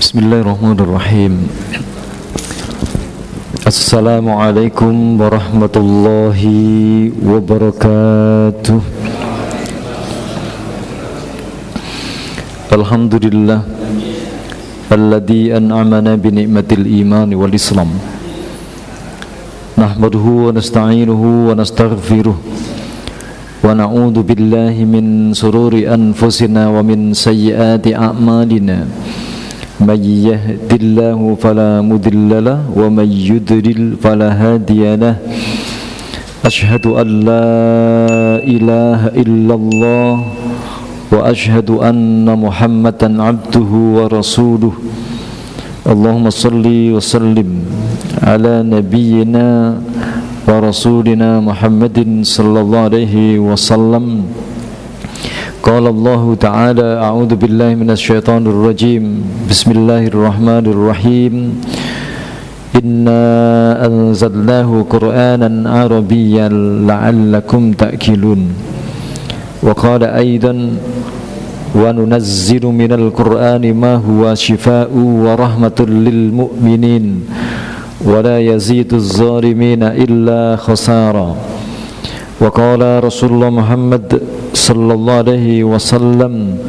Bismillahirrahmanirrahim. Assalamualaikum warahmatullahi wabarakatuh. Alhamdulillah alladzi an'amana bi ni'matil iman wal islam. Nahmaduhu wa nasta'inuhu wa nastaghfiruh. Wa na'udzu billahi min sururi anfusina wa min sayyiati a'malina. May yahdihillahu fala mudilla lahu wa may yudlil fala hadiya lahu. Asyhadu an la ilaha illallah wa asyhadu anna Muhammadan abduhu wa rasuluh. Allahumma salli wa sallim ala nabiyyina wa rasulina Muhammadin sallallahu alaihi wasallam. Qala Allah ta'ala a'udzu billahi minasy syaithanir rajim. Bismillahirrahmanirrahim. Inna anzalnahu Qur'anan Arabiyyan la'allakum ta'qilun. Wa qala aidan wa nunazzilu minal Qur'ani ma huwa shifaa'un wa rahmatun lil mu'minin wa la yaziduz zalimina illa khasara. Wa qala Rasulullah Muhammad sallallahu alaihi wasallam,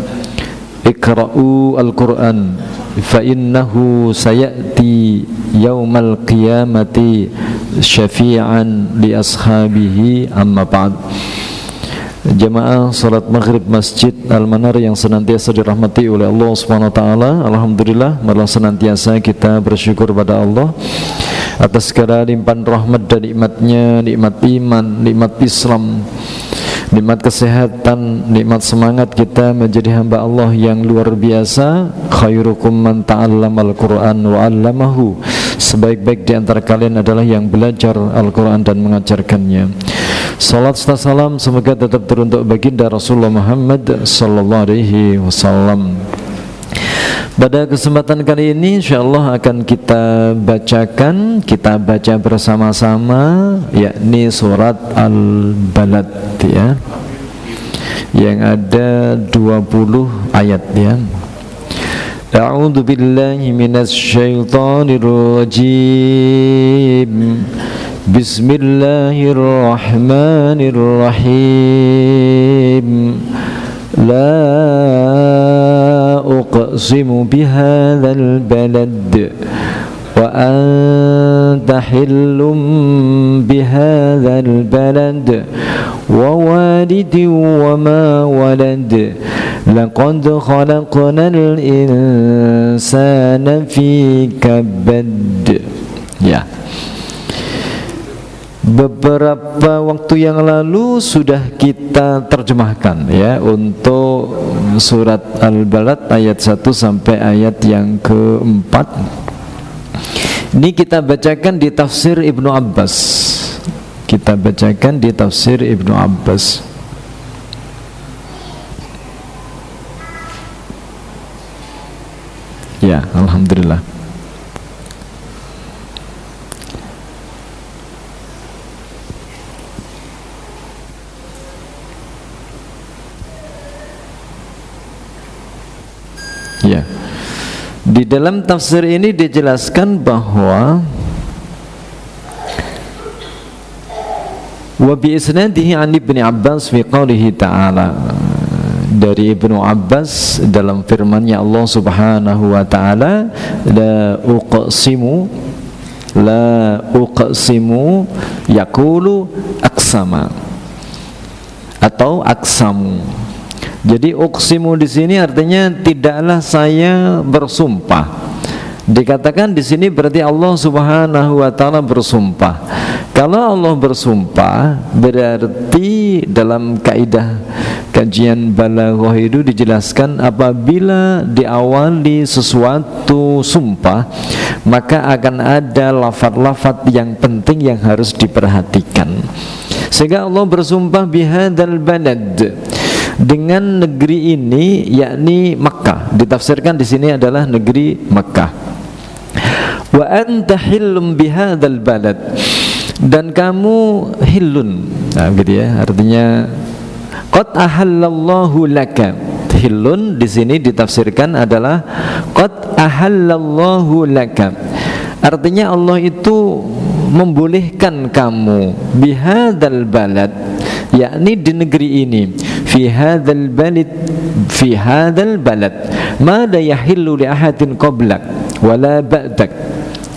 iqra'u al-Qur'an fa innahu sayati yaumal qiyamati syafi'an li ashabihi, amma ba'd. Jamaah salat maghrib Masjid Al-Manar yang senantiasa dirahmati oleh Allah Subhanahu wa taala. Alhamdulillah, malah senantiasa kita bersyukur pada Allah atas segala limpahan rahmat dan nikmatnya, nikmat iman, nikmat Islam, nikmat kesehatan, nikmat semangat kita menjadi hamba Allah yang luar biasa. Khairukum man ta'allamal Qur'an wa 'allamahu. Sebaik-baik di antara kalian adalah yang belajar Al-Qur'an dan mengajarkannya. Salat serta salam semoga tetap teruntuk baginda Rasulullah Muhammad sallallahu alaihi wasallam. Pada kesempatan kali ini insyaallah akan kita baca bersama-sama, yakni surat Al-Balad ya, yang ada 20 ayat ya. A'udzu billahi minasy syaithanir rajim. Bismillahirrahmanirrahim. La uqsimu bihadzal balad wa anta hillum bihadzal balad wa walidin wa ma walad laqad khalaqnal insana fi kabad. Ya, beberapa waktu yang lalu sudah kita terjemahkan ya untuk surat Al-Balad ayat 1 sampai ayat yang keempat. Ini kita bacakan di tafsir Ibnu Abbas. Ya, alhamdulillah. Ya, di dalam tafsir ini dijelaskan bahwa wa bi isnadihi an Ibnu Abbas fi qoulihi ta'ala, dari Ibnu Abbas dalam firman-Nya Allah Subhanahu wa taala, la uqsimu yaqulu aqsama atau aqsamu. Jadi uqsimu di sini artinya tidaklah saya bersumpah. Dikatakan di sini berarti Allah Subhanahu wa taala bersumpah. Kalau Allah bersumpah berarti dalam kaidah kajian balaghah itu dijelaskan apabila diawali sesuatu sumpah maka akan ada lafaz-lafaz yang penting yang harus diperhatikan. Sehingga Allah bersumpah bihadzal balad, dengan negeri ini, yakni Makkah. Ditafsirkan di sini adalah negeri Makkah. Wa anta hillum bihadzal balad, dan kamu hillun. Nah, gitu ya. Artinya qad ahallallahu laka Hilun di sini ditafsirkan adalah qad ahallallahu laka. Artinya Allah itu membolehkan kamu bihadzal balad, yakni di negeri ini, fi hadzal balad ma la yahillu li ahadin qablak wala ba'dak.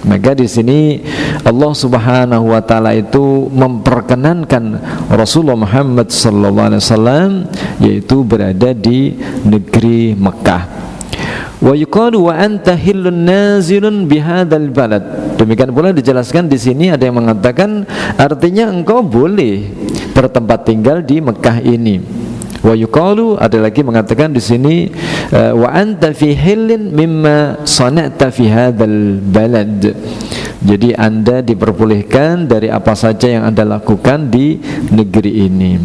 Maka di sini Allah Subhanahu wa taala itu memperkenankan Rasulullah Muhammad sallallahu alaihi wasallam yaitu berada di negeri Mekah. Wa yuqalu wa anta hillun nazilun bihadzal balad. Demikian pula dijelaskan di sini ada yang mengatakan artinya engkau boleh bertempat tinggal di Mekah ini. Wa yuqalu, ada lagi mengatakan di sini wa anta fi hillin mimma sana'ta fi hadzal balad. Jadi Anda diperbolehkan dari apa saja yang Anda lakukan di negeri ini.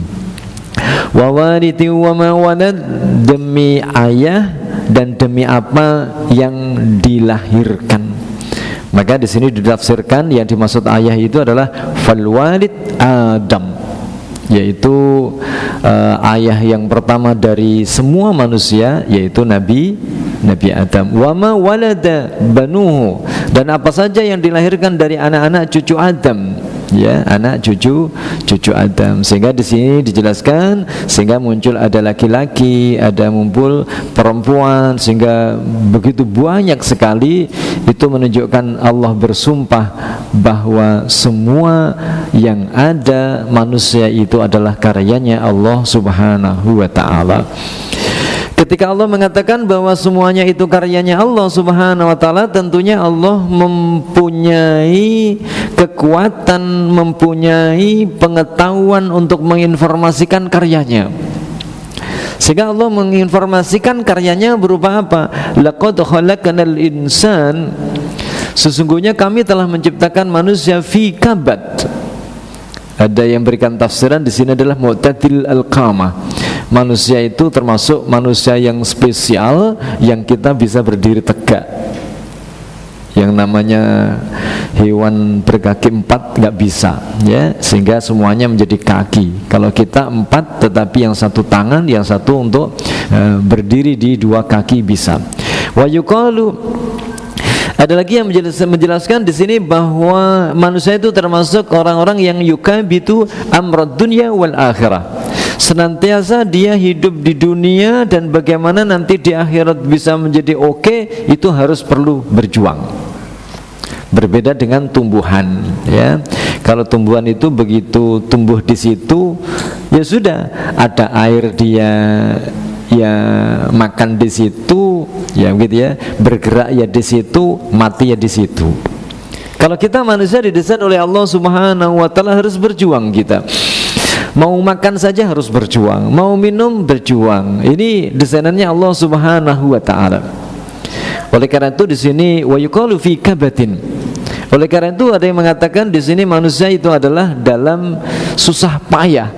Wa walidi wa ma walad, demi ayah dan demi apa yang dilahirkan. Maka di sini ditafsirkan yang dimaksud ayah itu adalah fal walid Adam, yaitu ayah yang pertama dari semua manusia, yaitu Nabi Adam. Wa ma walada banuhu, dan apa saja yang dilahirkan dari anak-anak cucu Adam, ya, anak cucu Adam. Sehingga di sini dijelaskan sehingga muncul ada laki-laki, ada muncul perempuan, sehingga begitu banyak sekali. Itu menunjukkan Allah bersumpah bahwa semua yang ada manusia itu adalah karyanya Allah Subhanahu wa taala. Ketika Allah mengatakan bahwa semuanya itu karyanya Allah Subhanahu wa taala, tentunya Allah mempunyai kekuatan, mempunyai pengetahuan untuk menginformasikan karyanya. Sehingga Allah menginformasikan karyanya berupa apa? Laqad khalaqnal insan, sesungguhnya kami telah menciptakan manusia fi kabad. Ada yang berikan tafsiran di sini adalah mu'tadil al-qamah. Manusia itu termasuk manusia yang spesial, yang kita bisa berdiri tegak. Yang namanya hewan berkaki 4 nggak bisa, ya, sehingga semuanya menjadi kaki. Kalau kita 4 tetapi yang satu tangan, yang satu untuk berdiri di 2 kaki bisa. Wa yuqalu, ada lagi yang menjelaskan di sini bahwa manusia itu termasuk orang-orang yang yukabitu amrad dunya wal akhirah. Senantiasa dia hidup di dunia, dan bagaimana nanti di akhirat bisa menjadi oke, itu harus perlu berjuang. Berbeda dengan tumbuhan, ya. Kalau tumbuhan itu begitu tumbuh di situ, ya sudah, ada air dia ya makan di situ, ya begitu ya, bergerak ya di situ, mati ya di situ. Kalau kita manusia didesain oleh Allah Subhanahu wa taala harus berjuang kita. Mau makan saja harus berjuang, mau minum berjuang. Ini desainannya Allah Subhanahu wa taala. Oleh karena itu di sini wa yuqalu fi kabatin. Oleh karena itu ada yang mengatakan di sini manusia itu adalah dalam susah payah.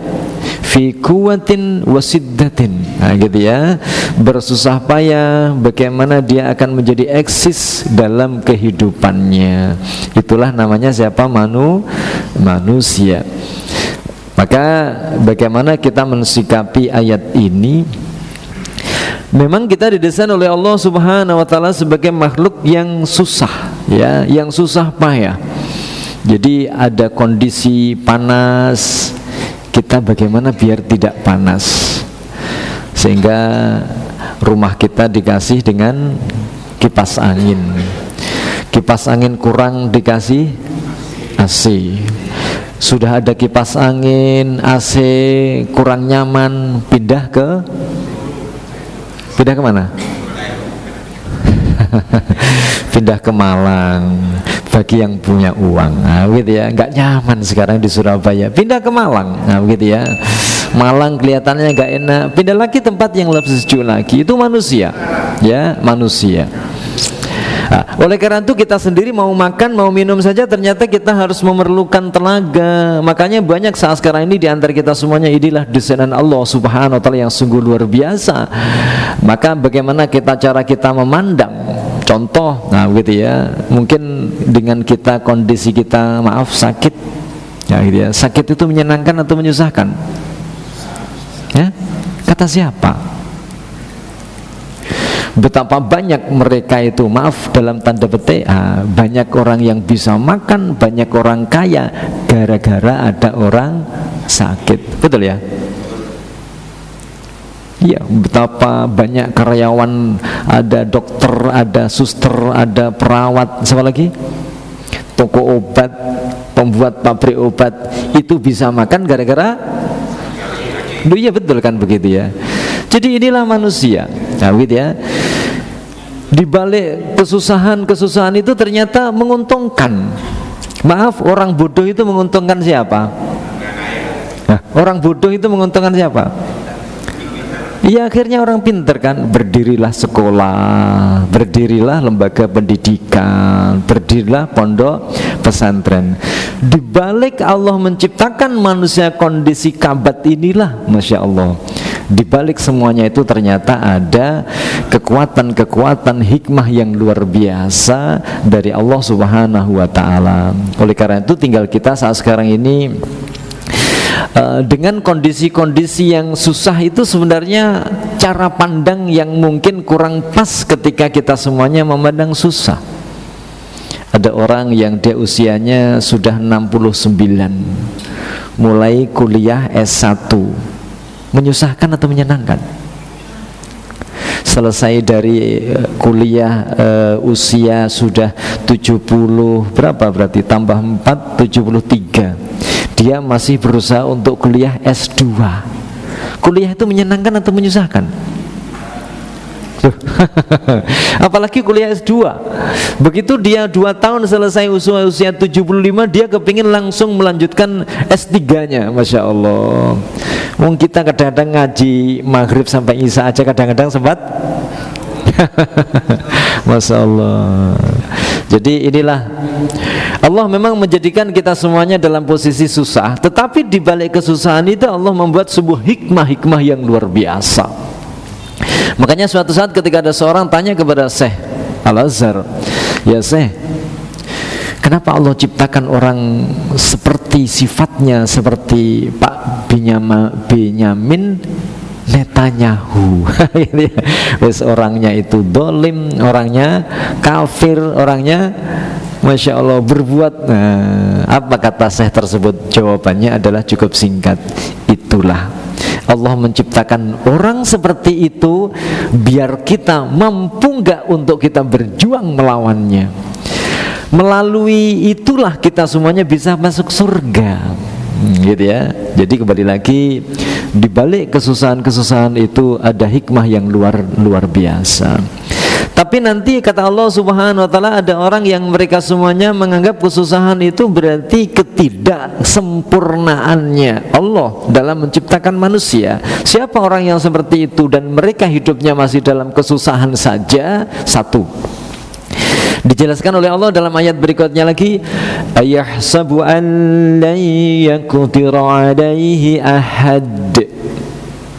Fi quwwatin wasiddatin. Nah, gitu ya. Bersusah payah bagaimana dia akan menjadi eksis dalam kehidupannya. Itulah namanya siapa? Manusia. Maka bagaimana kita mensikapi ayat ini? Memang kita didesain oleh Allah Subhanahu wa taala sebagai makhluk yang susah, ya, yang susah payah. Jadi ada kondisi panas, kita bagaimana biar tidak panas? Sehingga rumah kita dikasih dengan kipas angin. Kipas angin kurang dikasih AC. Sudah ada kipas angin, AC kurang nyaman, pindah kemana? Pindah ke Malang bagi yang punya uang. Nah, gitu ya, nggak nyaman sekarang di Surabaya, pindah ke Malang. Nah, gitu ya, Malang kelihatannya nggak enak, pindah lagi tempat yang lebih sejuk lagi. Itu manusia, ya, manusia. Nah, oleh karena itu kita sendiri mau makan, mau minum saja ternyata kita harus memerlukan tenaga. Makanya banyak saat sekarang ini di antara kita semuanya, inilah desainan Allah Subhanahu wa taala yang sungguh luar biasa. Maka bagaimana cara kita memandang? Contoh, nah gitu ya, mungkin dengan kita kondisi kita maaf sakit, ya gitu ya. Sakit itu menyenangkan atau menyusahkan? Ya, kata siapa? Betapa banyak mereka itu, maaf dalam tanda petik, banyak orang yang bisa makan, banyak orang kaya gara-gara ada orang sakit. Betul ya? Iya, betapa banyak karyawan, ada dokter, ada suster, ada perawat, siapa lagi? Toko obat, pembuat pabrik obat, itu bisa makan gara-gara iya betul kan begitu ya. Jadi inilah manusia. Awit ya. Di balik kesusahan itu ternyata menguntungkan. Maaf, orang bodoh itu menguntungkan siapa? Nah, orang bodoh itu menguntungkan siapa? Ya akhirnya orang pinter kan. Berdirilah sekolah, berdirilah lembaga pendidikan, berdirilah pondok pesantren. Di balik Allah menciptakan manusia kondisi kabat inilah, Masya Allah, di balik semuanya itu ternyata ada kekuatan-kekuatan hikmah yang luar biasa dari Allah Subhanahu wa ta'ala. Oleh karena itu tinggal kita saat sekarang ini dengan kondisi-kondisi yang susah itu sebenarnya cara pandang yang mungkin kurang pas ketika kita semuanya memandang susah. Ada orang yang dia usianya sudah 69, mulai kuliah S1, menyusahkan atau menyenangkan? Selesai dari kuliah usia sudah 70 berapa berarti, tambah 4, 73. Dia masih berusaha untuk kuliah S2. Kuliah itu menyenangkan atau menyusahkan? Apalagi kuliah S2. Begitu dia 2 tahun selesai usia 75, dia kepingin langsung melanjutkan S3-nya. Masya Allah. Mungkin kita kadang-kadang ngaji maghrib sampai isya aja kadang-kadang sempat. Masya Allah. Jadi inilah Allah memang menjadikan kita semuanya dalam posisi susah, tetapi di balik kesusahan itu Allah membuat sebuah hikmah yang luar biasa. Makanya suatu saat ketika ada seorang tanya kepada Syekh Al-Azhar, ya Syekh, kenapa Allah ciptakan orang seperti sifatnya seperti Pak Benyamin Netanyahu? Wes orangnya itu dolim, orangnya kafir, orangnya Masya Allah berbuat. Apa kata Syekh tersebut? Jawabannya adalah cukup singkat. Itulah Allah menciptakan orang seperti itu biar kita mampu gak untuk kita berjuang melawannya. Melalui itulah kita semuanya bisa masuk surga. Gitu ya. Jadi kembali lagi, di balik kesusahan-kesusahan itu ada hikmah yang luar biasa. Tapi nanti kata Allah Subhanahu wa ta'ala, ada orang yang mereka semuanya menganggap kesusahan itu berarti ketidaksempurnaannya Allah dalam menciptakan manusia. Siapa orang yang seperti itu dan mereka hidupnya masih dalam kesusahan saja? Satu, dijelaskan oleh Allah dalam ayat berikutnya lagi, ayahsabu an la yaqdira alaihi ahad.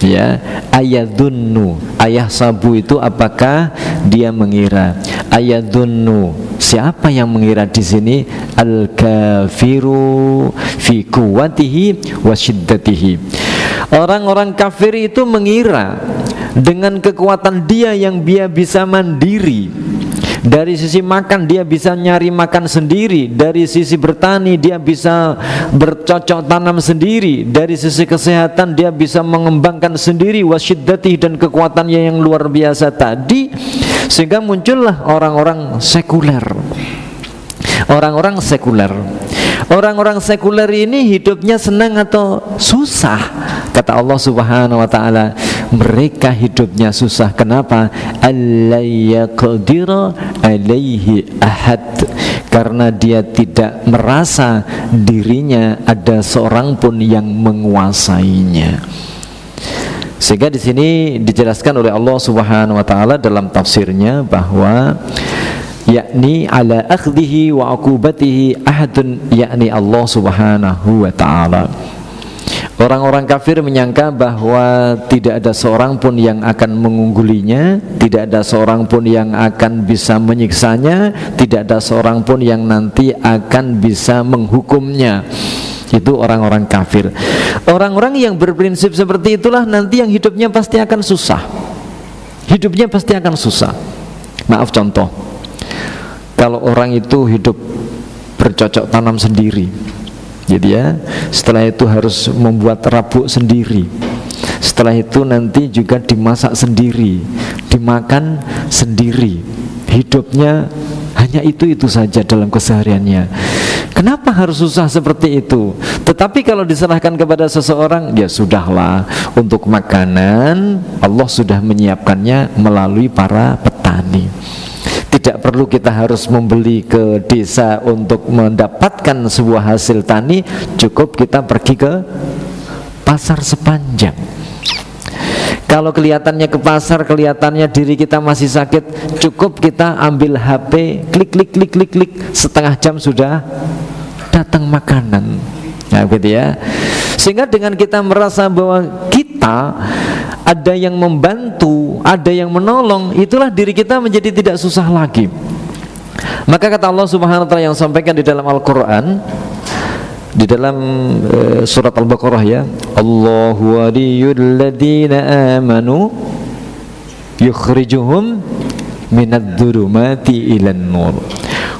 Ya, ayadunnu, ayahsabu itu apakah dia mengira? Ayadunnu, siapa yang mengira di sini? Al-kafiru fi quwwatihi wa syiddatihi. Orang-orang kafir itu mengira dengan kekuatan dia yang dia bisa mandiri. Dari sisi makan dia bisa nyari makan sendiri, dari sisi bertani dia bisa bercocok tanam sendiri, dari sisi kesehatan dia bisa mengembangkan sendiri, wasyiddati, dan kekuatannya yang luar biasa tadi, sehingga muncullah orang-orang sekuler. Orang-orang sekuler. Orang-orang sekuler ini hidupnya senang atau susah? Kata Allah Subhanahu wa ta'ala, mereka hidupnya susah. Kenapa? Alla yaqdira alaihi ahad. Karena dia tidak merasa dirinya ada seorang pun yang menguasainya. Sehingga di sini dijelaskan oleh Allah Subhanahu wa ta'ala dalam tafsirnya bahwa yakni ala akhdhihi wa akubatihi ahadun, yakni Allah Subhanahu wa ta'ala. Orang-orang kafir menyangka bahwa tidak ada seorang pun yang akan mengunggulinya, tidak ada seorang pun yang akan bisa menyiksanya, tidak ada seorang pun yang nanti akan bisa menghukumnya. Itu orang-orang kafir. Orang-orang yang berprinsip seperti itulah nanti yang hidupnya pasti akan susah. hidupnya pasti akan susah. Maaf, contoh, kalau orang itu hidup bercocok tanam sendiri, jadi ya, setelah itu harus membuat rabuk sendiri, setelah itu nanti juga dimasak sendiri, dimakan sendiri, hidupnya hanya itu saja dalam kesehariannya. Kenapa harus susah seperti itu? Tetapi kalau diserahkan kepada seseorang, ya sudahlah, untuk makanan Allah sudah menyiapkannya melalui para petani. Tidak perlu kita harus membeli ke desa untuk mendapatkan sebuah hasil tani, cukup kita pergi ke pasar sepanjang. Kalau kelihatannya ke pasar, kelihatannya diri kita masih sakit, cukup kita ambil HP, klik, setengah jam sudah datang makanan. Nah, begitu ya. Sehingga dengan kita merasa bahwa kita ada yang membantu, ada yang menolong, itulah diri kita menjadi tidak susah lagi. Maka kata Allah Subhanahu wa taala yang sampaikan di dalam Al-Qur'an, di dalam surat Al-Baqarah ya, Allahu waliyul ladzina amanu yukhrijuhum minadh dhulumati ilan nur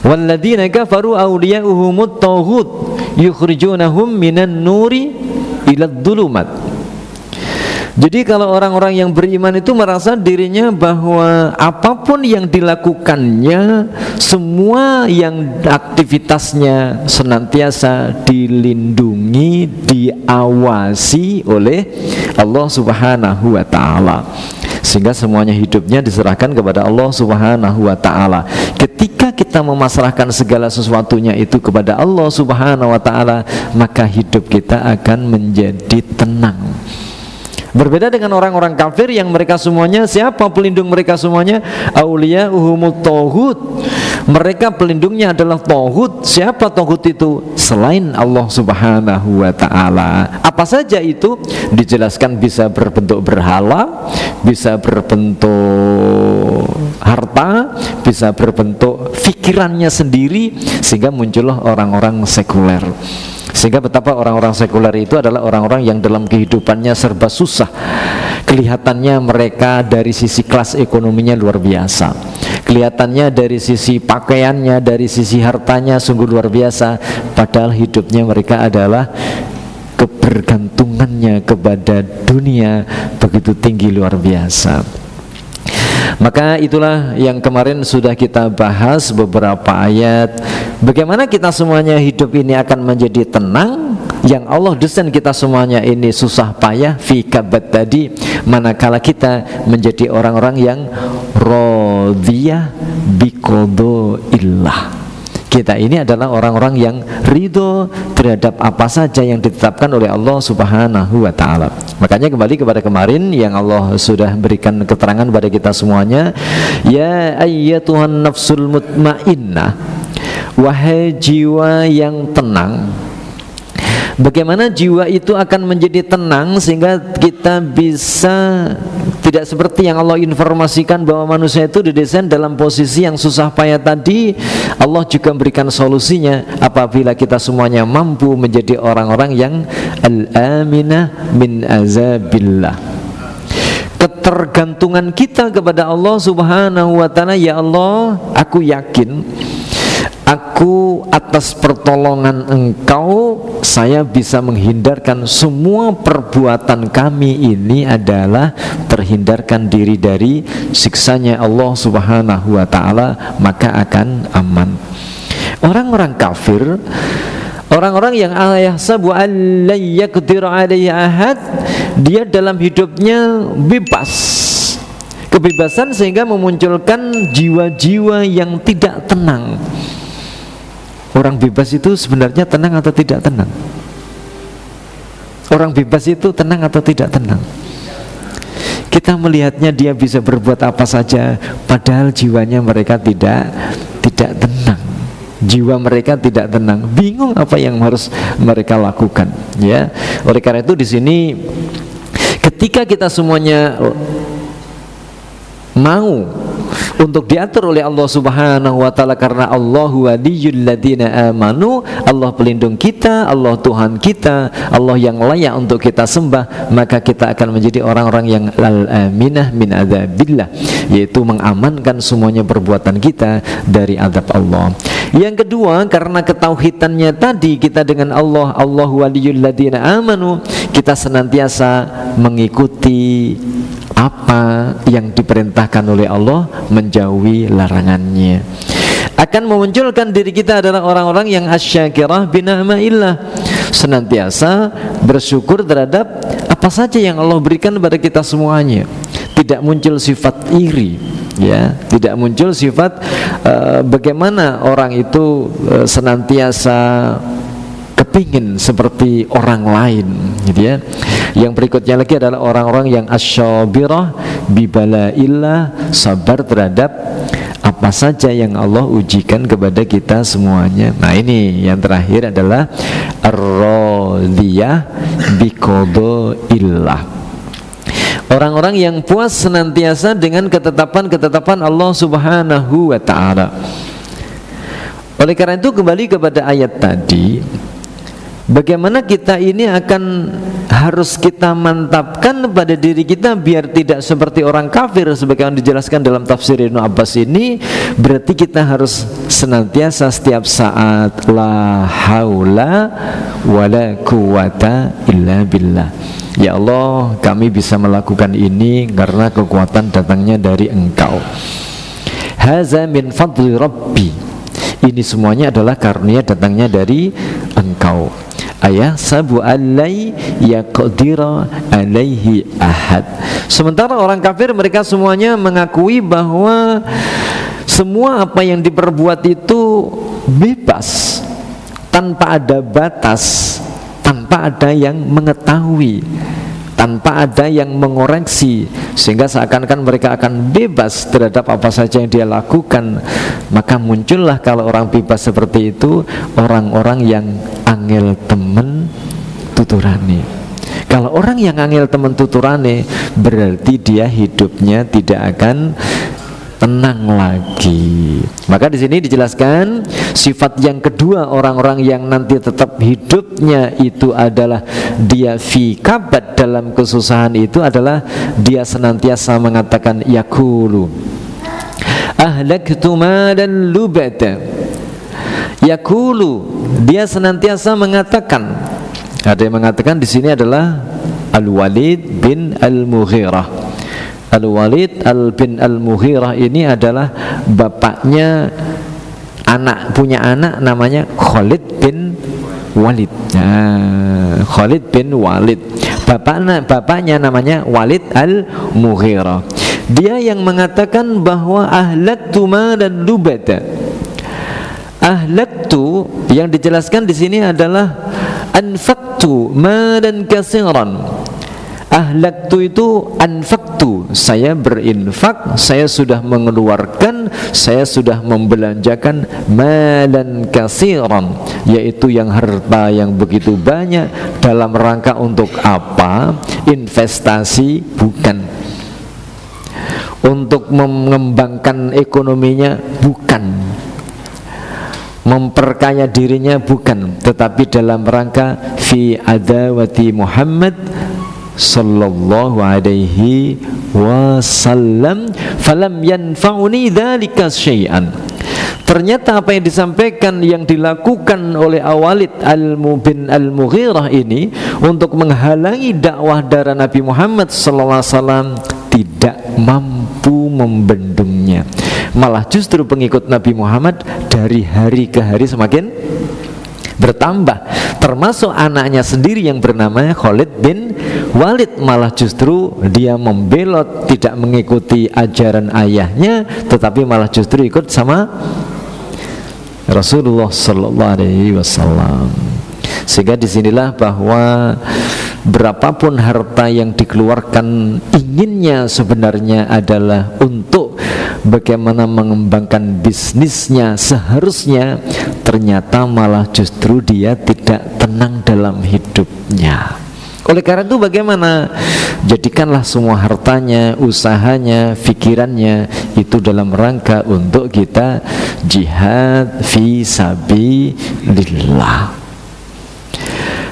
walladzina kafaru awliya'uhumut taghut yukhrijunahum minan nuri ilad dhulumat. Jadi kalau orang-orang yang beriman itu merasa dirinya bahwa apapun yang dilakukannya, semua yang aktivitasnya senantiasa dilindungi, diawasi oleh Allah Subhanahu wa taala. Sehingga semuanya hidupnya diserahkan kepada Allah Subhanahu wa taala. Ketika kita memasrahkan segala sesuatunya itu kepada Allah Subhanahu wa taala, maka hidup kita akan menjadi tenang. Berbeda dengan orang-orang kafir yang mereka semuanya, siapa pelindung mereka semuanya? Auliya'uhumut taghut. Mereka pelindungnya adalah taghut. Siapa taghut itu? Selain Allah Subhanahu wa taala. Apa saja itu? Dijelaskan bisa berbentuk berhala, bisa berbentuk harta, bisa berbentuk pikirannya sendiri, sehingga muncullah orang-orang sekuler. Sehingga betapa orang-orang sekuler itu adalah orang-orang yang dalam kehidupannya serba susah. Kelihatannya mereka dari sisi kelas ekonominya luar biasa, kelihatannya dari sisi pakaiannya, dari sisi hartanya sungguh luar biasa. Padahal hidupnya mereka adalah kebergantungannya kepada dunia begitu tinggi, luar biasa. Maka itulah yang kemarin sudah kita bahas beberapa ayat. Bagaimana kita semuanya hidup ini akan menjadi tenang, yang Allah desain kita semuanya ini susah payah fi kabad tadi, manakala kita menjadi orang-orang yang radhiyah biqada'illah. Kita ini adalah orang-orang yang ridho terhadap apa saja yang ditetapkan oleh Allah Subhanahu wa ta'ala. Makanya kembali kepada kemarin yang Allah sudah berikan keterangan pada kita semuanya, ya ayyatuhan nafsul mutmainnah, wahai jiwa yang tenang. Bagaimana jiwa itu akan menjadi tenang sehingga kita bisa tidak seperti yang Allah informasikan bahwa manusia itu didesain dalam posisi yang susah payah tadi. Allah juga memberikan solusinya apabila kita semuanya mampu menjadi orang-orang yang al-aminah min azabillah. Ketergantungan kita kepada Allah Subhanahu wa ta'ala, ya Allah, aku yakin aku atas pertolongan Engkau saya bisa menghindarkan semua perbuatan kami ini adalah terhindarkan diri dari siksanya Allah Subhanahu wa ta'ala, maka akan aman. Orang-orang kafir, orang-orang yang yahsabu an la yaqdiru alaihi ahad, dia dalam hidupnya bebas, kebebasan sehingga memunculkan jiwa-jiwa yang tidak tenang. Orang bebas itu sebenarnya tenang atau tidak tenang? Orang bebas itu tenang atau tidak tenang? Kita melihatnya dia bisa berbuat apa saja, padahal jiwanya mereka tidak tenang. Jiwa mereka tidak tenang, bingung apa yang harus mereka lakukan. Ya, oleh karena itu di sini ketika kita semuanya mau untuk diatur oleh Allah Subhanahu wa taala, karena Allahu waliyul ladzina amanu, Allah pelindung kita, Allah Tuhan kita, Allah yang layak untuk kita sembah, maka kita akan menjadi orang-orang yang al-aminah min adzabillah, yaitu mengamankan semuanya perbuatan kita dari azab Allah. Yang kedua, karena ketauhidannya tadi kita dengan Allah, Allahu waliyul ladzina amanu, kita senantiasa mengikuti apa yang diperintahkan oleh Allah, menjauhi larangannya. Akan memunculkan diri kita adalah orang-orang yang asyakirah bina'maillah, senantiasa bersyukur terhadap apa saja yang Allah berikan kepada kita semuanya. Tidak muncul sifat iri, ya, tidak muncul sifat bagaimana orang itu senantiasa kepingin seperti orang lain, gitu ya. Yang berikutnya lagi adalah orang-orang yang asyabirah bibalaillah, sabar terhadap apa saja yang Allah ujikan kepada kita semuanya. Nah, ini yang terakhir adalah ar-radiyah biqadaillah, orang-orang yang puas senantiasa dengan ketetapan-ketetapan Allah Subhanahu wa ta'ala. Oleh karena itu, kembali kepada ayat tadi, bagaimana kita ini harus kita mantapkan pada diri kita biar tidak seperti orang kafir, sebagaimana dijelaskan dalam tafsir Ibnu Abbas ini. Berarti kita harus senantiasa setiap saat la haula wala quwata illa billah. Ya Allah, kami bisa melakukan ini karena kekuatan datangnya dari Engkau. Haza min fadli rabbi, ini semuanya adalah karunia datangnya dari Engkau. Ayah sabu alai yaqdira alaihi ahad. Sementara orang kafir, mereka semuanya mengakui bahwa semua apa yang diperbuat itu bebas, tanpa ada batas, tanpa ada yang mengetahui, tanpa ada yang mengoreksi, sehingga seakan-akan mereka akan bebas terhadap apa saja yang dia lakukan. Maka muncullah kalau orang bebas seperti itu, orang-orang yang angel temen tuturane. Kalau orang yang angel temen tuturane, berarti dia hidupnya tidak akan tenang lagi. Maka di sini dijelaskan sifat yang kedua orang-orang yang nanti tetap hidupnya itu adalah dia fi kabat, dalam kesusahan itu adalah dia senantiasa mengatakan yakulu ahlaktu malan lubata. Yakulu, dia senantiasa mengatakan. Ada yang mengatakan di sini adalah Al-Walid bin Al-Mughirah. Al-Walid bin Al-Mughirah ini adalah bapaknya punya anak namanya Khalid bin Walid. Nah, Khalid bin Walid. Bapaknya namanya Walid Al-Mughirah. Dia yang mengatakan bahwa ahlaktu malan lubata. Ahlaktu yang dijelaskan di sini adalah anfaqtu malan katsiran. Ahlaktu itu anfaqtu, saya berinfak, saya sudah mengeluarkan, saya sudah membelanjakan malan katsiran, yaitu yang harta yang begitu banyak. Dalam rangka untuk apa? Investasi bukan, untuk mengembangkan ekonominya bukan, memperkaya dirinya bukan, tetapi dalam rangka fi adawati Muhammad sallallahu alaihi wasallam falam yanfa'uni dzalika syai'an. Ternyata apa yang disampaikan, yang dilakukan oleh Walid bin Al-Mughirah ini untuk menghalangi dakwah darah Nabi Muhammad sallallahu alaihi wasallam tidak mampu membendungnya. Malah justru pengikut Nabi Muhammad dari hari ke hari semakin bertambah, termasuk anaknya sendiri yang bernama Khalid bin Walid. Malah justru dia membelot, tidak mengikuti ajaran ayahnya, tetapi malah justru ikut sama Rasulullah sallallahu alaihi wasallam. Sehingga disinilah bahwa berapapun harta yang dikeluarkan, inginnya sebenarnya adalah untuk bagaimana mengembangkan bisnisnya seharusnya, ternyata malah justru dia tidak tenang dalam hidupnya. Oleh karena itu bagaimana? Jadikanlah semua hartanya, usahanya, pikirannya itu dalam rangka untuk kita jihad fi sabilillah.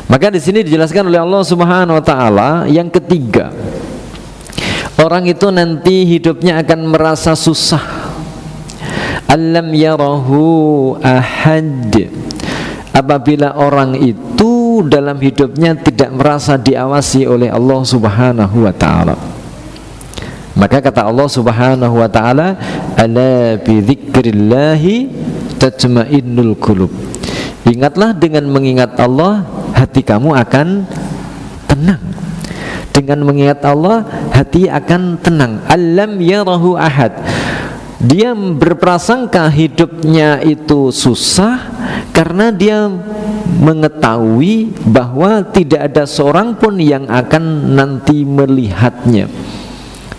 Maka di sini dijelaskan oleh Allah Subhanahu wa taala yang ketiga, orang itu nanti hidupnya akan merasa susah. Alam yarahu ahad. Apabila orang itu dalam hidupnya tidak merasa diawasi oleh Allah Subhanahu wa taala. Maka kata Allah Subhanahu wa taala, ala bi dzikrillahi tatma'innul qulub. Ingatlah, dengan mengingat Allah hati kamu akan tenang. Dengan mengingat Allah hati akan tenang. Alam yarahu ahad. Dia berprasangka hidupnya itu susah karena dia mengetahui bahwa tidak ada seorang pun yang akan nanti melihatnya.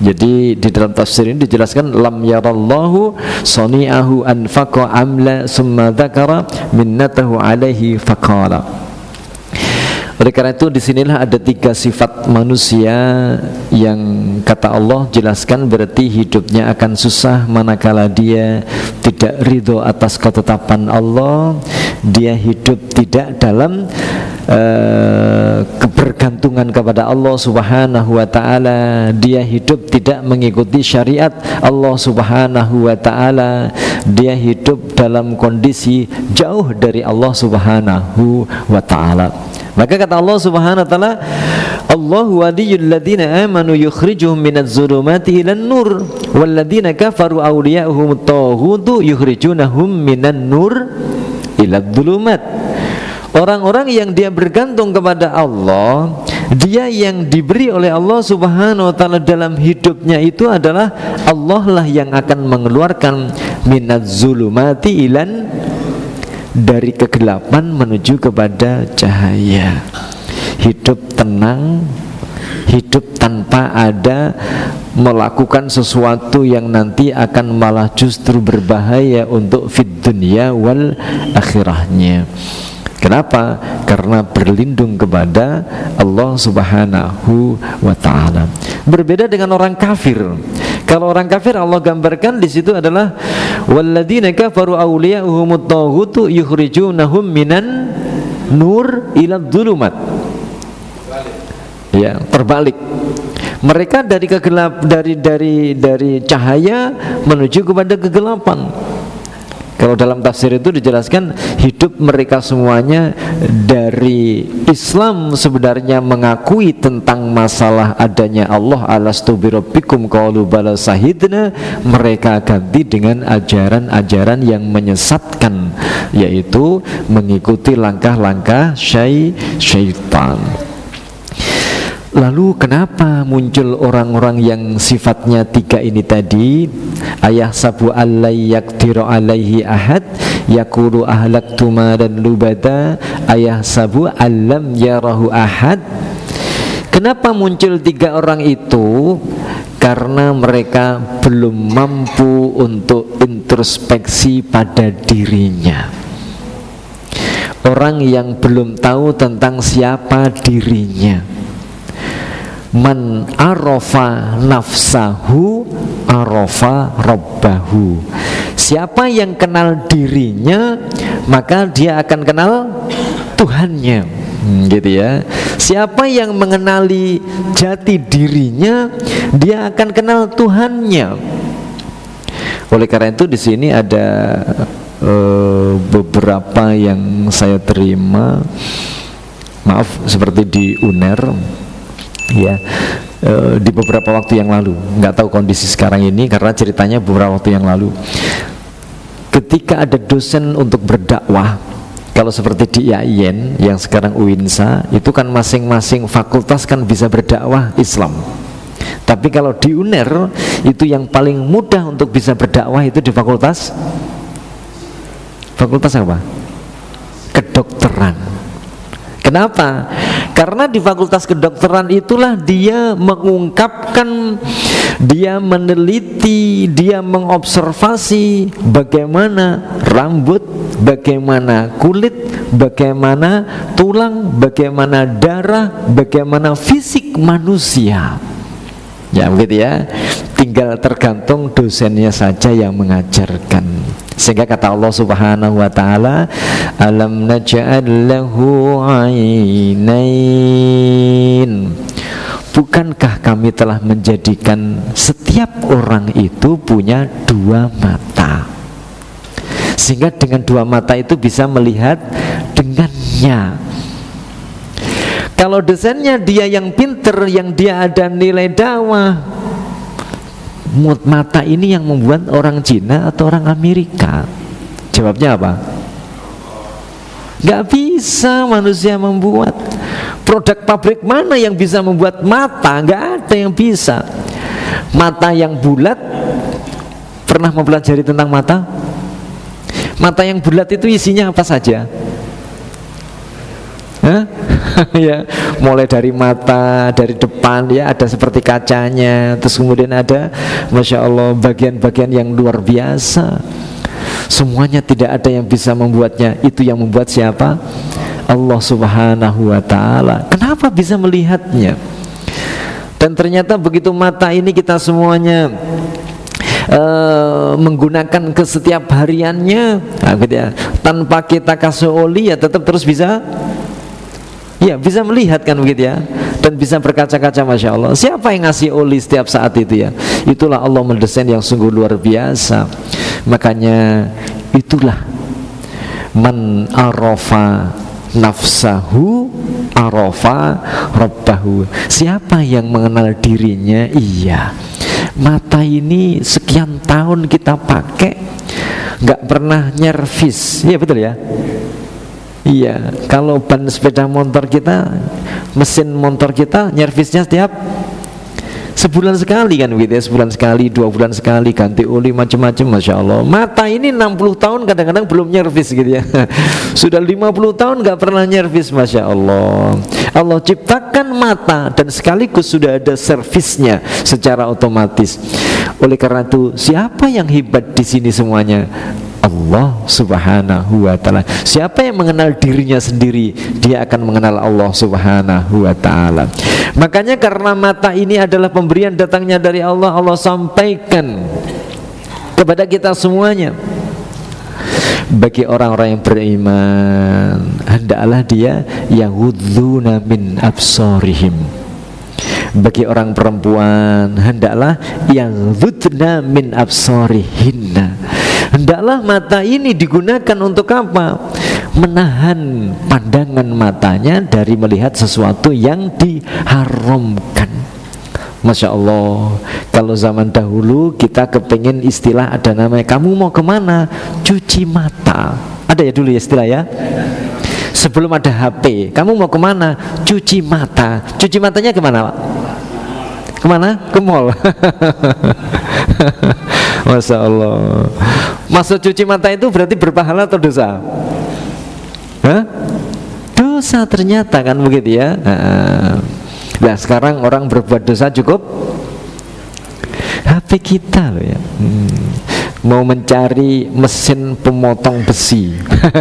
Jadi di dalam tafsir ini dijelaskan lam yarallahu sani'ahu anfaqa amla summa dzakara minnatahu alaihi faqala. Oleh karena itu disinilah ada 3 sifat manusia yang kata Allah jelaskan berarti hidupnya akan susah manakala dia tidak ridho atas ketetapan Allah, dia hidup tidak dalam kebergantungan kepada Allah Subhanahu wa taala, dia hidup tidak mengikuti syariat Allah Subhanahu wa taala, dia hidup dalam kondisi jauh dari Allah Subhanahu wa taala. Maka kata Allah Subhanahu wa taala, Allahu waliyul ladzina amanu yukhrijuhum minadz zulumati ilan nur wal ladzina kafaru awliya'uhum at-taghutu yukhrijunahum minan nur ilad dzulumat. Orang-orang yang dia bergantung kepada Allah, dia yang diberi oleh Allah Subhanahu wa taala dalam hidupnya itu adalah Allah lah yang akan mengeluarkan minadz zulumati ilan, dari kegelapan menuju kepada cahaya. Hidup tenang, hidup tanpa ada melakukan sesuatu yang nanti akan malah justru berbahaya untuk fid dunya wal akhirahnya. Kenapa? Karena berlindung kepada Allah Subhanahu wa taala. Berbeda dengan orang kafir. Kalau orang kafir Allah gambarkan di situ adalah walladzina kafaru awliya'uhumut taghutu yukhrijunahum minan nur ila dzulumat. Ya, terbalik. Mereka dari dari cahaya menuju kepada kegelapan. Kalau dalam tafsir itu dijelaskan hidup mereka semuanya dari Islam sebenarnya mengakui tentang masalah adanya Allah, alastu birabbikum qalu bala sahidna, mereka ganti dengan ajaran-ajaran yang menyesatkan, yaitu mengikuti langkah-langkah syaitan. Lalu kenapa muncul orang-orang yang sifatnya 3 ini tadi? Ayah sabu allai yakdiru alaihi ahad yakulu ahlaktu malan lubada ayah sabu allam yarahu ahad. Kenapa muncul 3 orang itu? Karena mereka belum mampu untuk introspeksi pada dirinya. Orang yang belum tahu tentang siapa dirinya. Man arafa nafsahu arafa rabbahu. Siapa yang kenal dirinya maka dia akan kenal Tuhannya, gitu ya. Siapa yang mengenali jati dirinya dia akan kenal Tuhannya. Oleh karena itu di sini ada beberapa yang saya terima, maaf, seperti di UNER ya, di beberapa waktu yang lalu, nggak tahu kondisi sekarang ini karena ceritanya beberapa waktu yang lalu, ketika ada dosen untuk berdakwah. Kalau seperti di IAIN yang sekarang UINSA itu kan masing-masing fakultas kan bisa berdakwah Islam. Tapi kalau di UNER itu yang paling mudah untuk bisa berdakwah itu di fakultas apa? Kedokteran. Kenapa? Karena di fakultas kedokteran itulah dia mengungkapkan, dia meneliti, dia mengobservasi bagaimana rambut, bagaimana kulit, bagaimana tulang, bagaimana darah, bagaimana fisik manusia. Ya begitu ya. Tinggal tergantung dosennya saja yang mengajarkan. Sehingga kata Allah Subhanahu wa taala, alam naj'al lahu 'ainain. Bukankah kami telah menjadikan setiap orang itu punya dua mata, sehingga dengan dua mata itu bisa melihat dengannya. Kalau dosennya dia yang pinter, yang dia ada nilai dakwah, mata ini yang membuat orang Cina atau orang Amerika? Jawabnya apa? Gak bisa manusia membuat. Produk pabrik mana yang bisa membuat mata? Gak ada yang bisa. Mata yang bulat, pernah mempelajari tentang mata? Mata yang bulat itu isinya apa saja? Ya, mulai dari mata, dari depan ya ada seperti kacanya, terus kemudian ada, masya Allah, bagian-bagian yang luar biasa. Semuanya tidak ada yang bisa membuatnya. Itu yang membuat siapa? Allah Subhanahu wa ta'ala. Kenapa bisa melihatnya? Dan ternyata begitu mata ini kita semuanya menggunakan ke setiap hariannya, gitu ya, tanpa kita kasih oli ya tetap terus bisa, ya bisa melihat kan begitu ya, dan bisa berkaca-kaca. Masya Allah, siapa yang ngasih oli setiap saat itu ya? Itulah Allah mendesain yang sungguh luar biasa. Makanya itulah man arafa nafsahu arafa rabbahu. Siapa yang mengenal dirinya, iya. Mata ini sekian tahun kita pakai, nggak pernah nyervis, iya betul ya. Iya, kalau ban sepeda motor kita, mesin motor kita nyervisnya setiap sebulan sekali kan begitu ya, sebulan sekali, 2 bulan sekali, ganti oli macam-macam. Masya Allah. Mata ini 60 tahun kadang-kadang belum nyervis gitu ya. Sudah 50 tahun nggak pernah nyervis. Masya Allah. Allah ciptakan mata dan sekaligus sudah ada servisnya secara otomatis. Oleh karena itu, siapa yang hebat di sini semuanya? Allah Subhanahu wa ta'ala. Siapa yang mengenal dirinya sendiri, dia akan mengenal Allah Subhanahu wa ta'ala. Makanya karena mata ini adalah pemberian datangnya dari Allah, Allah sampaikan kepada kita semuanya. Bagi orang-orang yang beriman, hendaklah dia yaghudduna min absarihim. Bagi orang perempuan, hendaklah yaghudduna min absarihinna. Hendaklah mata ini digunakan untuk apa? Menahan pandangan matanya dari melihat sesuatu yang diharamkan. Masya Allah. Kalau zaman dahulu kita kepingin istilah, ada namanya, kamu mau kemana? Cuci mata. Ada ya dulu ya istilah ya. Sebelum ada HP, kamu mau kemana? Cuci mata. Cuci matanya kemana Pak? Kemana? Ke mall. Masya Allah. Maksud cuci mata itu berarti berpahala atau dosa? Hah? Dosa ternyata kan begitu ya. Nah sekarang orang berbuat dosa cukup HP kita loh ya. Mau mencari mesin pemotong besi,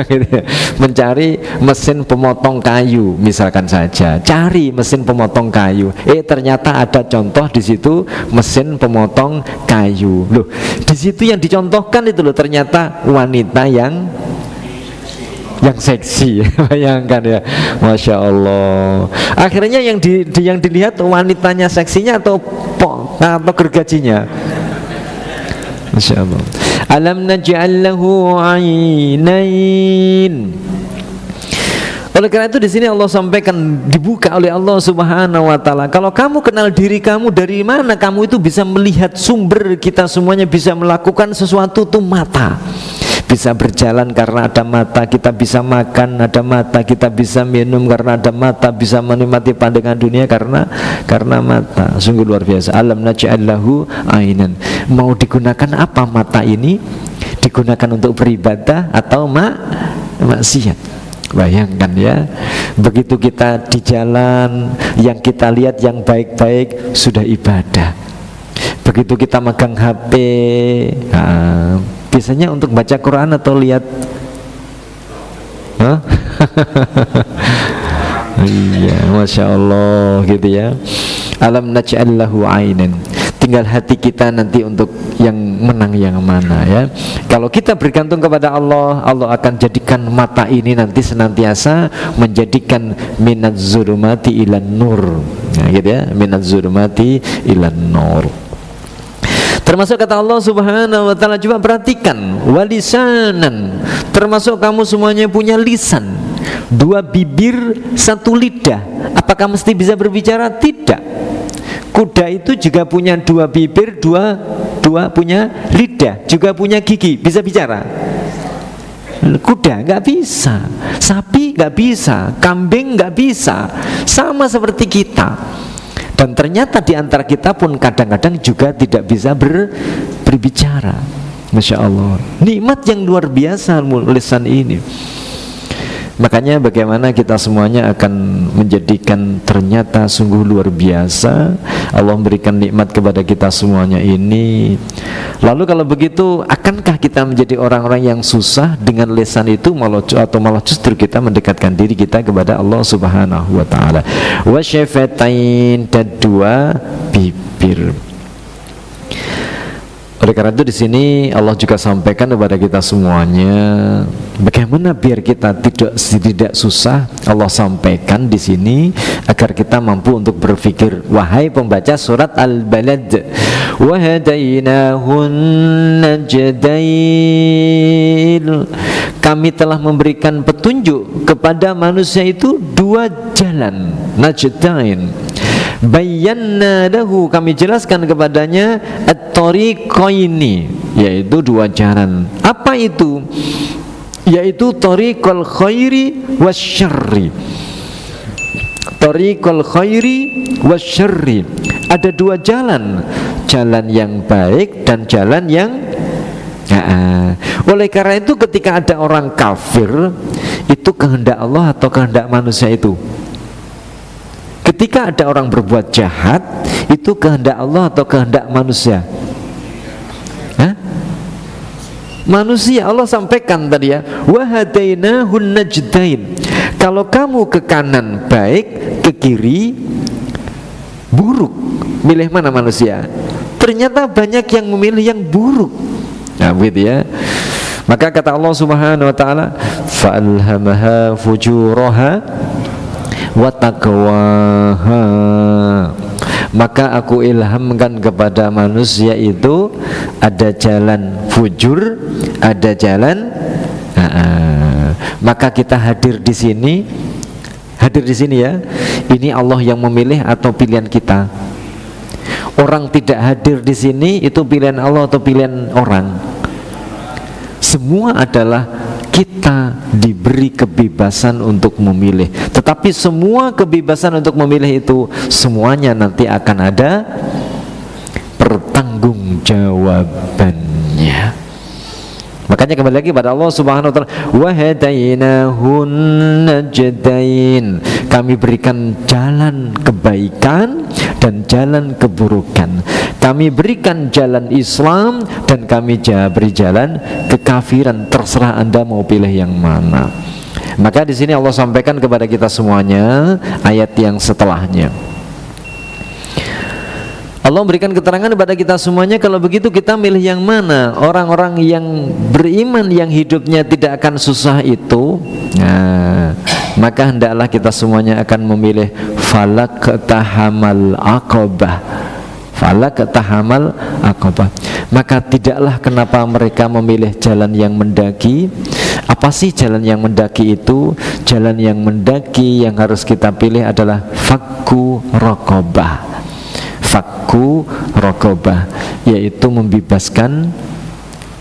gitu ya. Mencari mesin pemotong kayu, misalkan saja, cari mesin pemotong kayu. Ternyata ada contoh di situ mesin pemotong kayu. Loh, di situ yang dicontohkan itu loh ternyata wanita yang seksi. Bayangkan ya, masya Allah. Akhirnya yang dilihat wanitanya seksinya atau gergajinya. Masya Allah. Alam naj'al lahu 'ainain. Oleh karena itu di sini Allah sampaikan, dibuka oleh Allah Subhanahu wa ta'ala. Kalau kamu kenal diri kamu, dari mana kamu itu bisa melihat sumber kita semuanya bisa melakukan sesuatu, itu mata. Bisa berjalan karena ada mata, kita bisa makan, ada mata, kita bisa minum karena ada mata, bisa menikmati pandangan dunia karena mata. Sungguh luar biasa. Alam naj'al lahu 'ainan. Mau digunakan apa mata ini? Digunakan untuk beribadah atau maksiat? Bayangkan ya, begitu kita di jalan, yang kita lihat yang baik-baik sudah ibadah. Begitu kita megang HP, biasanya untuk baca Quran atau lihat Iya, Masya Allah gitu ya. Alam naj'al lahu ainin. Tinggal hati kita nanti untuk yang menang yang mana ya. Kalau kita bergantung kepada Allah, Allah akan jadikan mata ini nanti senantiasa menjadikan minaz zulumati ilan nur. Nah, gitu ya, minaz zulumati ilan nur. Termasuk kata Allah Subhanahu wa taala, coba perhatikan, walisanan. Termasuk kamu semuanya punya lisan, 2 bibir, 1 lidah. Apakah mesti bisa berbicara? Tidak. Kuda itu juga punya 2 bibir, dua punya lidah, juga punya gigi, bisa bicara. Kuda nggak bisa, sapi nggak bisa, kambing nggak bisa, sama seperti kita. Dan ternyata di antara kita pun kadang-kadang juga tidak bisa berbicara. Masya Allah, nikmat yang luar biasa lisan ini. Makanya bagaimana kita semuanya akan menjadikan ternyata sungguh luar biasa Allah memberikan nikmat kepada kita semuanya ini. Lalu kalau begitu, akankah kita menjadi orang-orang yang susah dengan lisan itu, atau malah justru kita mendekatkan diri kita kepada Allah Subhanahu wa taala. Wa syafatain, dan 2 bibir. Oleh karena itu di sini Allah juga sampaikan kepada kita semuanya bagaimana biar kita tidak susah. Allah sampaikan di sini agar kita mampu untuk berpikir. Wahai pembaca surat Al-Balad, wa hadainahun najdain, kami telah memberikan petunjuk kepada manusia itu 2 jalan, najdain. Bayanna lahu, kami jelaskan kepadanya at-tariqaini, yaitu 2 jalan. Apa itu? Yaitu tariqal khairi wasyarri. Tariqal khairi wasyarri. Ada 2 jalan, jalan yang baik dan jalan yang oleh karena itu ketika ada orang kafir, itu kehendak Allah atau kehendak manusia itu? Ketika ada orang berbuat jahat, itu kehendak Allah atau kehendak manusia? Manusia. Allah sampaikan tadi ya, wa hadainahun najdain. Kalau kamu ke kanan baik, ke kiri buruk. Milih mana manusia? Ternyata banyak yang memilih yang buruk. Nah, begitu ya. Maka kata Allah Subhanahu wa taala, fa'alhamaha fujuraha wa taqwaha, maka aku ilhamkan kepada manusia itu ada jalan fujur, ada jalan maka kita hadir di sini ya, ini Allah yang memilih atau pilihan kita? Orang tidak hadir di sini itu pilihan Allah atau pilihan orang? Semua adalah kita diberi kebebasan untuk memilih. Tetapi semua kebebasan untuk memilih itu semuanya nanti akan ada pertanggungjawabannya. Makanya kembali lagi pada Allah Subhanahu wa taala, wa hadainahun najdain, kami berikan jalan kebaikan dan jalan keburukan. Kami berikan jalan Islam dan kami beri jalan kekafiran. Terserah Anda mau pilih yang mana. Maka di sini Allah sampaikan kepada kita semuanya ayat yang setelahnya. Allah memberikan keterangan kepada kita semuanya, kalau begitu kita milih yang mana? Orang-orang yang beriman yang hidupnya tidak akan susah itu, maka hendaklah kita semuanya akan memilih falaqtahamal aqabah. Falaqtahamal aqabah. Maka tidaklah kenapa mereka memilih jalan yang mendaki. Apa sih jalan yang mendaki itu? Jalan yang mendaki yang harus kita pilih adalah fakku raqabah. Fakku raqabah, yaitu membebaskan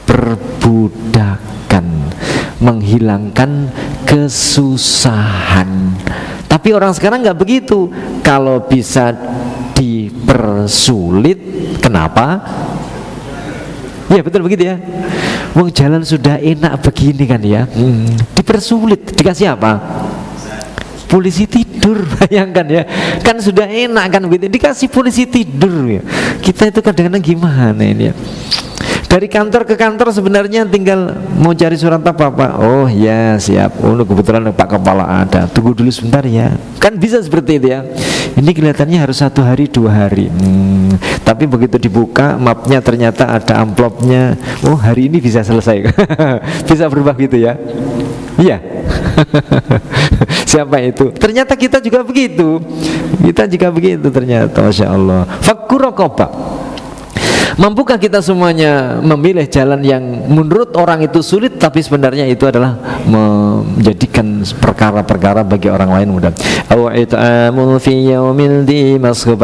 perbudakan, menghilangkan kesusahan. Tapi orang sekarang nggak begitu. Kalau bisa dipersulit, kenapa? Ya betul begitu ya. Wong jalan sudah enak begini kan ya, dipersulit, dikasih apa? Polisi tidur, bayangkan ya, kan sudah enak kan begitu, dikasih polisi tidur ya. Kita itu kadang-kadang gimana ini ya. Dari kantor ke kantor sebenarnya tinggal mau cari surat apa Pak? Oh ya siap. Oh kebetulan Pak Kepala ada. Tunggu dulu sebentar ya. Kan bisa seperti itu ya. Ini kelihatannya harus 1 hari 2 hari. Tapi begitu dibuka mapnya ternyata ada amplopnya. Oh hari ini bisa selesai. Bisa berubah gitu ya. Iya. Siapa itu? Ternyata kita juga begitu. Kita juga begitu ternyata. Masya Allah. Fakkur raqabah. Mampukah kita semuanya memilih jalan yang menurut orang itu sulit, tapi sebenarnya itu adalah menjadikan perkara-perkara bagi orang lain mudah.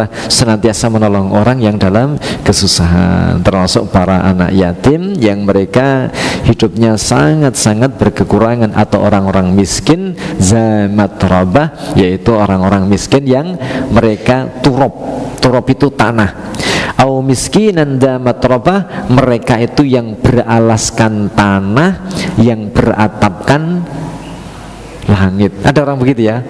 Senantiasa menolong orang yang dalam kesusahan, termasuk para anak yatim yang mereka hidupnya sangat-sangat berkekurangan, atau orang-orang miskin zamatrabah, yaitu orang-orang miskin yang mereka turop itu tanah. Au miskinan damatrabah, mereka itu yang beralaskan tanah, yang beratapkan langit. Ada orang begitu ya.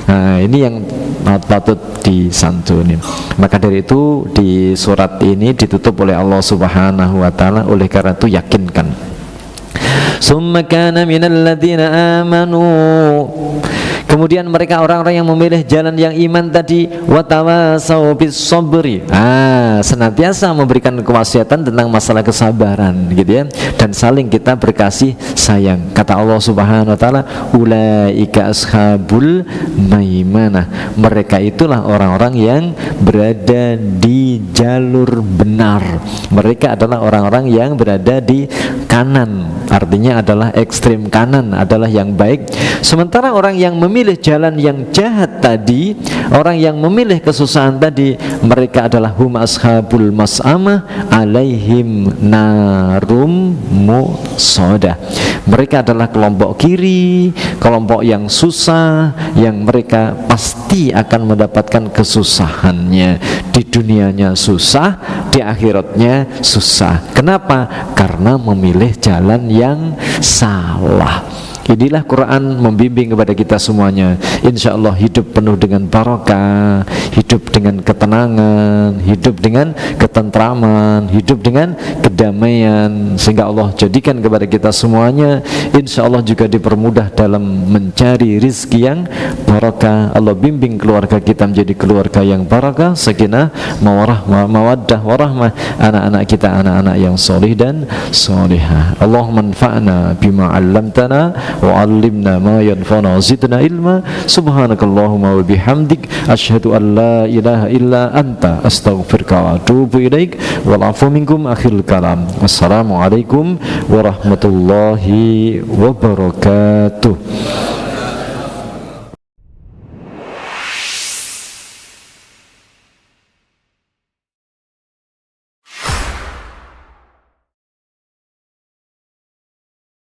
Nah ini yang patut disantuni. Maka dari itu di surat ini ditutup oleh Allah Subhanahu wa ta'ala. Oleh karena itu yakinkan. Summa kana minal ladzina amanu. Kemudian mereka orang-orang yang memilih jalan yang iman tadi, watawasau bis sabri, senantiasa memberikan kewasiatan tentang masalah kesabaran gitu ya, dan saling kita berkasih sayang. Kata Allah Subhanahu wa taala, ulaika ashabul maimanah, mereka itulah orang-orang yang berada di jalur benar. Mereka adalah orang-orang yang berada di kanan, artinya adalah ekstrem kanan, adalah yang baik. Sementara orang yang memilih jalan yang jahat tadi, orang yang memilih kesusahan tadi, mereka adalah hum ashabul mas'amah alaihim narum musoda. Mereka adalah kelompok kiri, kelompok yang susah, yang mereka pasti akan mendapatkan kesusahannya. Di dunianya susah, di akhiratnya susah. Kenapa? Karena memilih jalan yang salah. Inilah Quran membimbing kepada kita semuanya. Insya Allah hidup penuh dengan barakah, hidup dengan ketenangan, hidup dengan ketentraman, hidup dengan kedamaian, sehingga Allah jadikan kepada kita semuanya insya Allah juga dipermudah dalam mencari rizki yang barakah. Allah bimbing keluarga kita menjadi keluarga yang barakah, sakinah, mawaddah, warahmah. Anak-anak kita anak-anak yang solih dan solihah. Allahumma anfa'na bima 'allamtana wa 'allimna ma yanfa'una zidna ilma. Subhanakallahumma wa bihamdik asyhadu an la ilaha illa anta astaghfiruka wa atubu ilaik. Wal 'afwu minkum akhirul kalam. Wassalamualaikum warahmatullahi wabarakatuh.